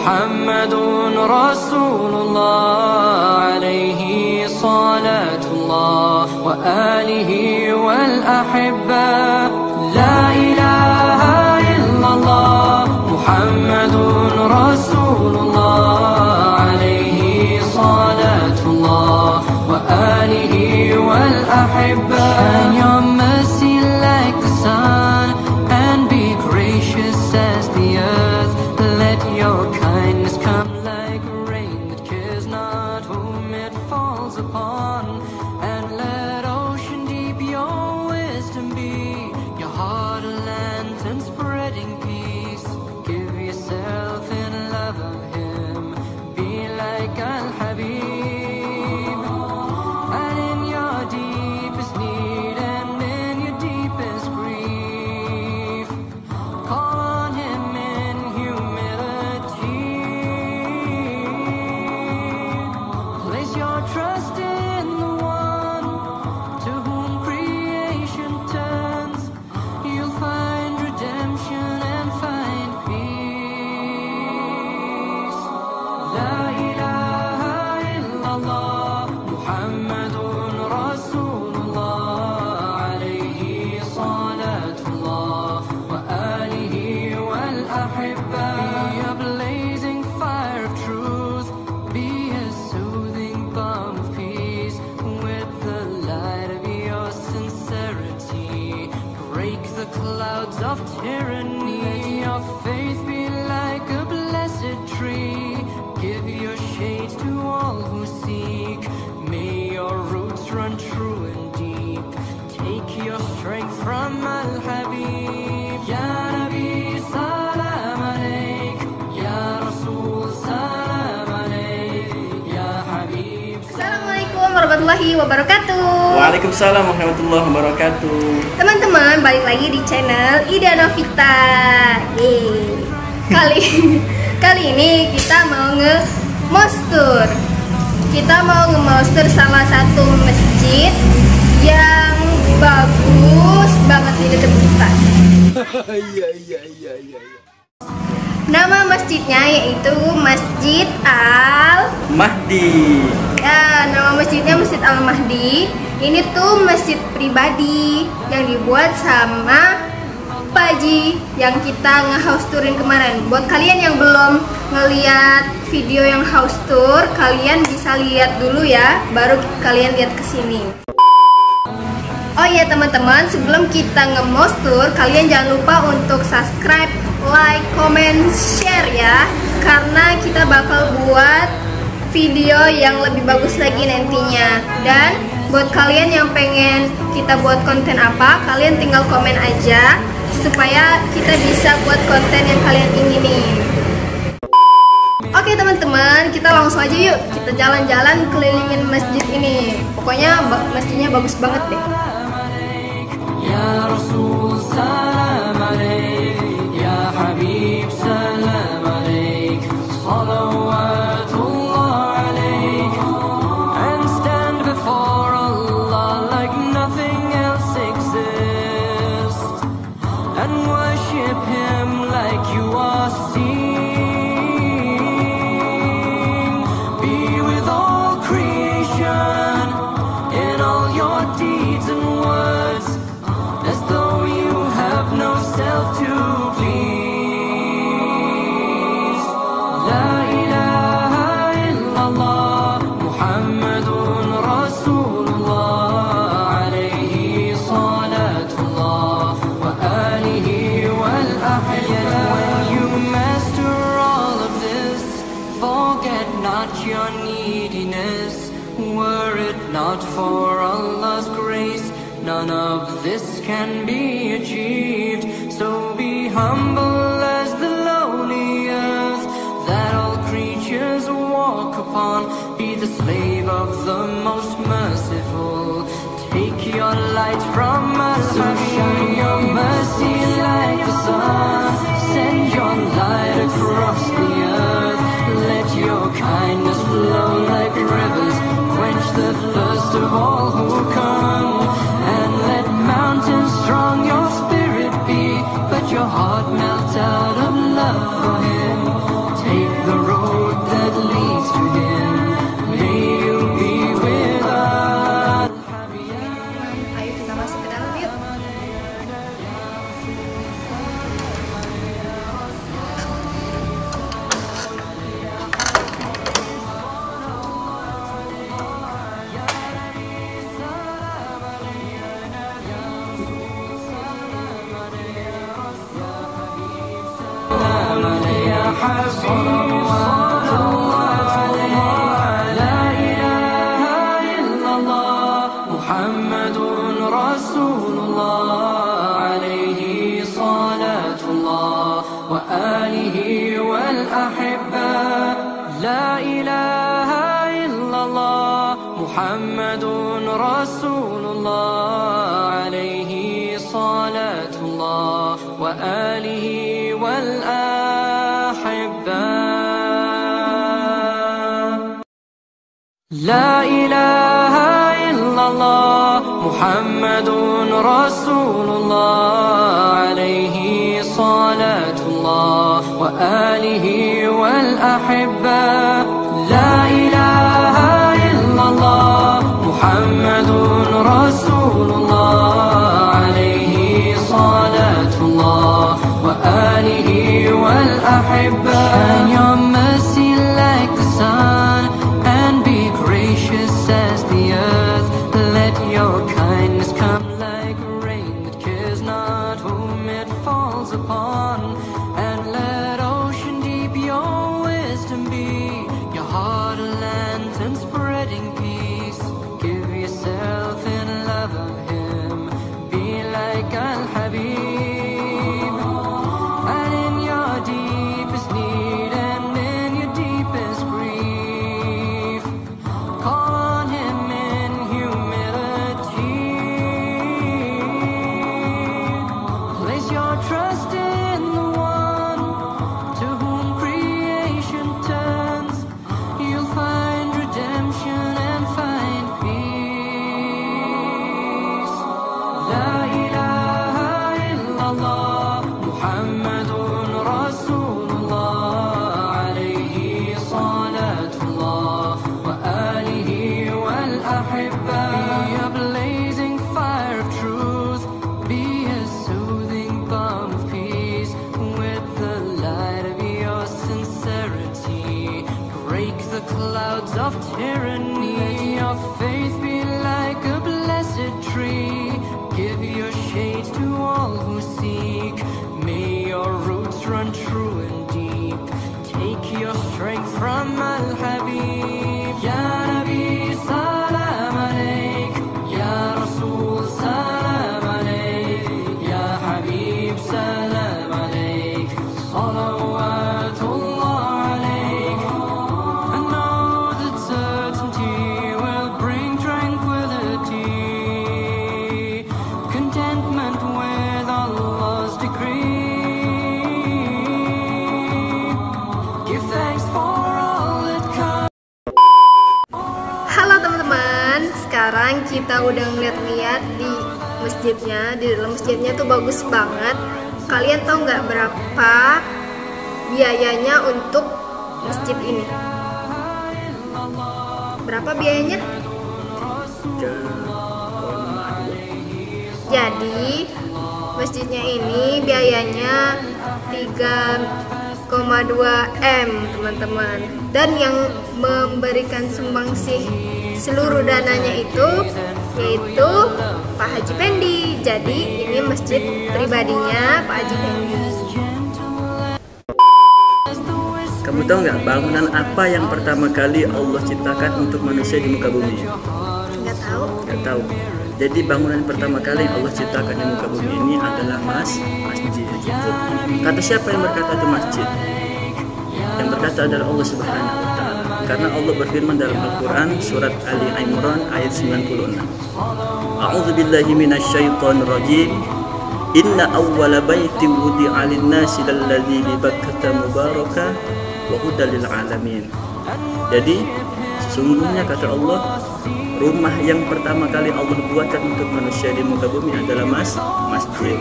Muhammadun Rasulullah alaihi salatullah wa alihi wal ahibba. La ilaha illallah Muhammadun Rasulullah alaihi salatullah wa alihi wal ahibba. Shine your mercy like the sun and be gracious as the earth. Let your kindness come like rain that cares not whom it falls upon, and let ocean deep your wisdom be, your heart a lantern spreading peace. Give yourself in love of him, be like Al-Habib, and in your deepest need and in your deepest grief, call on him in humility. Place your trust in the one to whom creation turns. You'll find redemption and find peace. La ilaha illallah Muhammadun Rasulullah alayhi salatullah wa alihi wal ahibba. Be a blazing fire of truth, be a soothing balm of peace. With the light of your sincerity, break the clouds of tyranny. Let your faith be like a blessed tree, give your shade to all who seek. May your roots run true and deep, take your strength from Al-Habib. Ya Nabi salam alaik, Ya Rasul salam alaik, Ya Habib. Assalamualaikum warahmatullahi wabarakatuh. Waalaikumsalam warahmatullahi wabarakatuh. Teman-teman, balik lagi di channel Ida Novita. Yeay. Kali ini kita mau nge-mostur. Kita mau nge-mostur salah satu masjid yang bagus banget di dekat kita. Nama masjidnya yaitu Masjid Mahdi. Ya, nama masjidnya Masjid Al-Mahdi. Ini tuh masjid pribadi yang dibuat sama Pak Haji yang kita nge-house tourin kemarin. Buat kalian yang belum ngeliat video yang house tour, kalian bisa lihat dulu ya, baru kalian lihat kesini. Oh iya teman-teman, sebelum kita nge-house tour, kalian jangan lupa untuk subscribe, like, comment, share ya, karena kita bakal buat video yang lebih bagus lagi nantinya. Dan buat kalian yang pengen kita buat konten apa, kalian tinggal komen aja supaya kita bisa buat konten yang kalian inginin. Oke teman-teman, kita langsung aja yuk, kita jalan-jalan kelilingin masjid ini. Pokoknya masjidnya bagus banget deh. Ya Rasul salam alaik, Ya Habib salam alaik, salawatullah alaik, and stand before Allah like nothing else exists, and worship him like you are seeing. Be with all creation in all your deeds and words, as though you have no self to please. La ilaha illallah Muhammadun Rasulullah alayhi salatullah wa alihi wal ahibba. When you master all of this, forget not your neediness. Were it not for Allah's grace, none of this can be achieved. So be humble as the lowly earth that all creatures walk upon. Be the slave of the most merciful. Take your light from us, shine your mercy like the sun. Send your light across the earth. Let your kindness flow like rivers, quench the thirst of all who come. And let mountains strong your spirit be, but your heart melt out of love for him. Take the حبيب صلوات الله لا إله إلا الله محمد رسول الله عليه صلاة الله وآله والأحبة لا إله إلا الله محمد رسول الله عليه صلاة الله وآله والأحبة لا إله إلا الله محمد رسول الله عليه صلاة الله وآله والأحبة لا إله إلا الله محمد رسول الله عليه صلاة الله وآله والأحبة Shine your mercy like the sun and be gracious as the earth. Let your kindness come like rain that cares not whom it falls upon, and let ocean deep your wisdom be, your heart a lantern spreading peace. Give yourself in love of him, be like Al-Habib, and in your deepest need and in your deepest grief, call on him in humility. Place your trust in the one to whom creation turns. You'll find redemption and find peace. La ilaha illallah Muhammadun Rasulullah alayhi salatullah wa alihi wal ahibba. Be a blazing fire of truth, be a soothing balm of peace. With the light of your sincerity, break the clouds of tyranny. Let your faith be like a blessed tree, give your shade to all who seek. May your roots run true and deep, take your strength from Al-Habib. Ya Nabi salam alayk, Ya Rasul salam alayk, Ya Habib salam alayk, salawatullah alayk. I know that certainty will bring tranquility, contentment with Allah's decree. Give thanks for all that comes. Halo teman-teman, sekarang kita udah ngeliat-liat di masjidnya. Di dalam masjidnya tuh bagus banget. Kalian tahu nggak berapa biayanya untuk masjid ini? Berapa biayanya? Jadi masjidnya ini biayanya 3,2 M teman-teman. Dan yang memberikan sumbangsih seluruh dananya itu yaitu Pak Haji Pendi. Jadi ini masjid pribadinya Pak Haji Pendi. Kamu tahu nggak bangunan apa yang pertama kali Allah ciptakan untuk manusia di muka bumi? Nggak tahu. Nggak tahu. Jadi bangunan pertama kali yang Allah ciptakan di muka bumi ini adalah masjid. Kata siapa yang berkata itu masjid? Yang berkata adalah Allah Subhanahu wa Ta'ala. Karena Allah berfirman dalam Al-Quran surat Ali Imran ayat 96. A'udzu billahi minasyaitonir rajim. Inna awwala baiti wudi'a lin-nasi lalladzi bi Bakkah mubarakah wa hudal lil alamin. Jadi sesungguhnya kata Allah, rumah yang pertama kali Allah buatkan untuk manusia di muka bumi adalah masjid.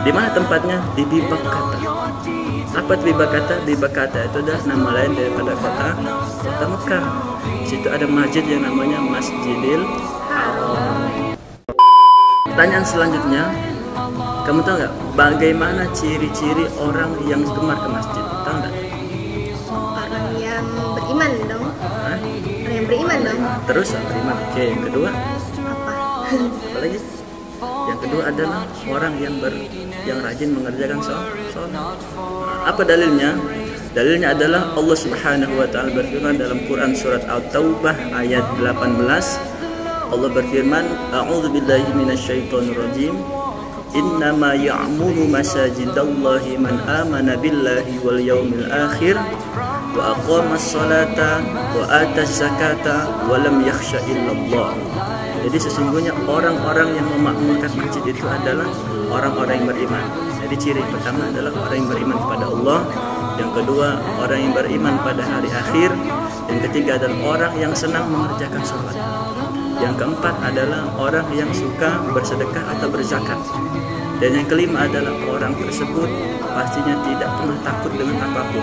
Di mana tempatnya? Di Bakkah. Apa itu Bakkah? Bakkah itu adalah nama lain daripada kota Mekah. Di situ ada masjid yang namanya Masjidil Haram. Pertanyaan selanjutnya, kamu tahu nggak bagaimana ciri-ciri orang yang gemar ke masjid? Tahu nggak? Orang yang beriman dong. Hah? Orang yang beriman dong. Terus beriman. Oke, yang kedua Apa? apa lagi? Yang kedua adalah orang yang rajin mengerjakan sholat. Apa dalilnya? Dalilnya adalah Allah Subhanahu wa taala berfirman dalam Quran surat At-Taubah ayat 18. Allah berfirman, "A'udzubillahi minasyaitonir rajim. Innama ya'muru masajidallahi man amana billahi wal yaumil akhir wa aqamas salata wa ataz zakata wa lam yakhsha illallah." Jadi sesungguhnya orang-orang yang memakmurkan masjid itu adalah orang-orang yang beriman. Jadi ciri pertama adalah orang yang beriman kepada Allah, yang kedua orang yang beriman pada hari akhir, yang ketiga adalah orang yang senang mengerjakan sholat, yang keempat adalah orang yang suka bersedekah atau berzakat, dan yang kelima adalah orang tersebut pastinya tidak pernah takut dengan apapun,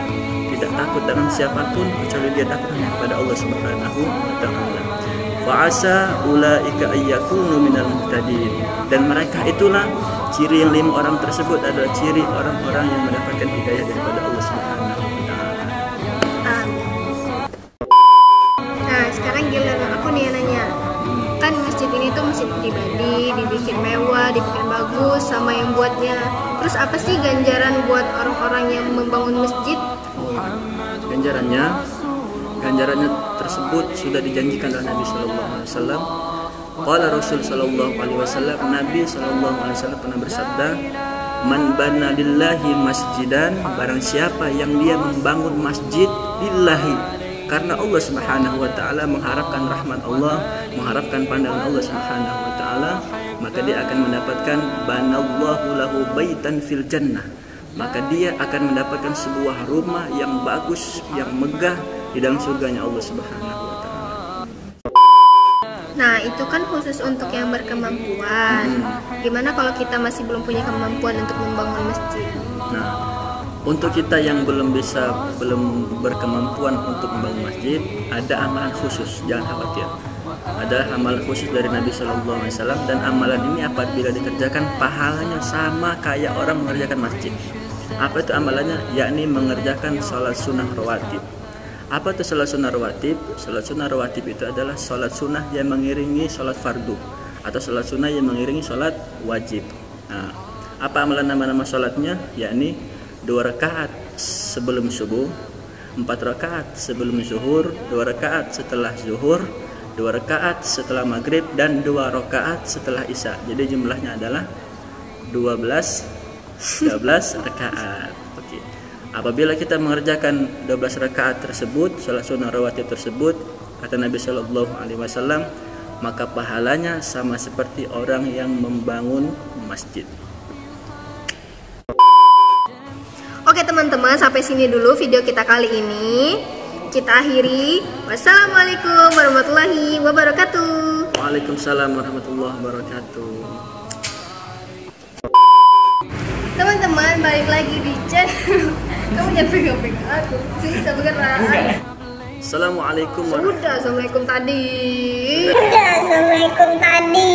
tidak takut dengan siapapun kecuali dia takut hanya kepada Allah Subhanahu wa taala. Fa'asa ulaika ayyakunu minal muhtadin, dan mereka itulah ciri yang 5 orang tersebut adalah ciri orang-orang yang mendapatkan hidayah daripada Allah Subhanahu wa taala. Nah, sekarang giliran aku nih yang nanya. Kan masjid ini tuh masjid pribadi, dibikin mewah, dibikin bagus sama yang buatnya. Terus apa sih ganjaran buat orang-orang yang membangun masjid? Ganjarannya tersebut sudah dijanjikan oleh Nabi sallallahu alaihi wasallam. Qala Rasul sallallahu alaihi wasallam, Nabi sallallahu alaihi wasallam pernah bersabda, "Man bana lillahi masjidan," barang siapa yang dia membangun masjid lillahi, karena Allah Subhanahu wa taala, mengharapkan rahmat Allah, mengharapkan pandangan Allah Subhanahu wa taala, maka dia akan mendapatkan banallahu lahu baitan fil jannah. Maka dia akan mendapatkan sebuah rumah yang bagus, yang megah di dalam surganya Allah Subhanahu wa taala. Nah, itu kan khusus untuk yang berkemampuan. Gimana kalau kita masih belum punya kemampuan untuk membangun masjid? Nah, untuk kita yang belum berkemampuan untuk membangun masjid, ada amalan khusus, jangan khawatir. Ada amalan khusus dari Nabi Sallallahu Alaihi Wasallam, dan amalan ini apabila dikerjakan pahalanya sama kayak orang mengerjakan masjid. Apa itu amalannya? Yakni mengerjakan sholat sunnah rawatib. Apa itu sholat sunnah rawatib? Sholat sunnah rawatib itu adalah sholat sunnah yang mengiringi sholat fardu, atau sholat sunnah yang mengiringi sholat wajib. Nah, apa amalan nama-nama sholatnya? Yakni 2 rakaat sebelum subuh, 4 rakaat sebelum zuhur, 2 rakaat setelah zuhur, 2 rakaat setelah maghrib, dan 2 rakaat setelah isya. Jadi jumlahnya adalah 12 rakaat. Oke. Apabila kita mengerjakan 12 rakaat tersebut, salat sunnah rawatib tersebut, kata Nabi Shallallahu Alaihi Wasallam, maka pahalanya sama seperti orang yang membangun masjid. Oke teman-teman, sampai sini dulu video kita kali ini. Kita akhiri. Wassalamualaikum warahmatullahi wabarakatuh. Waalaikumsalam warahmatullahi wabarakatuh. Teman-teman, balik lagi di channel. Kamu jangan pegang-pegang aku, susah bergerak. Assalamualaikum Assalamualaikum tadi. Assalamualaikum tadi.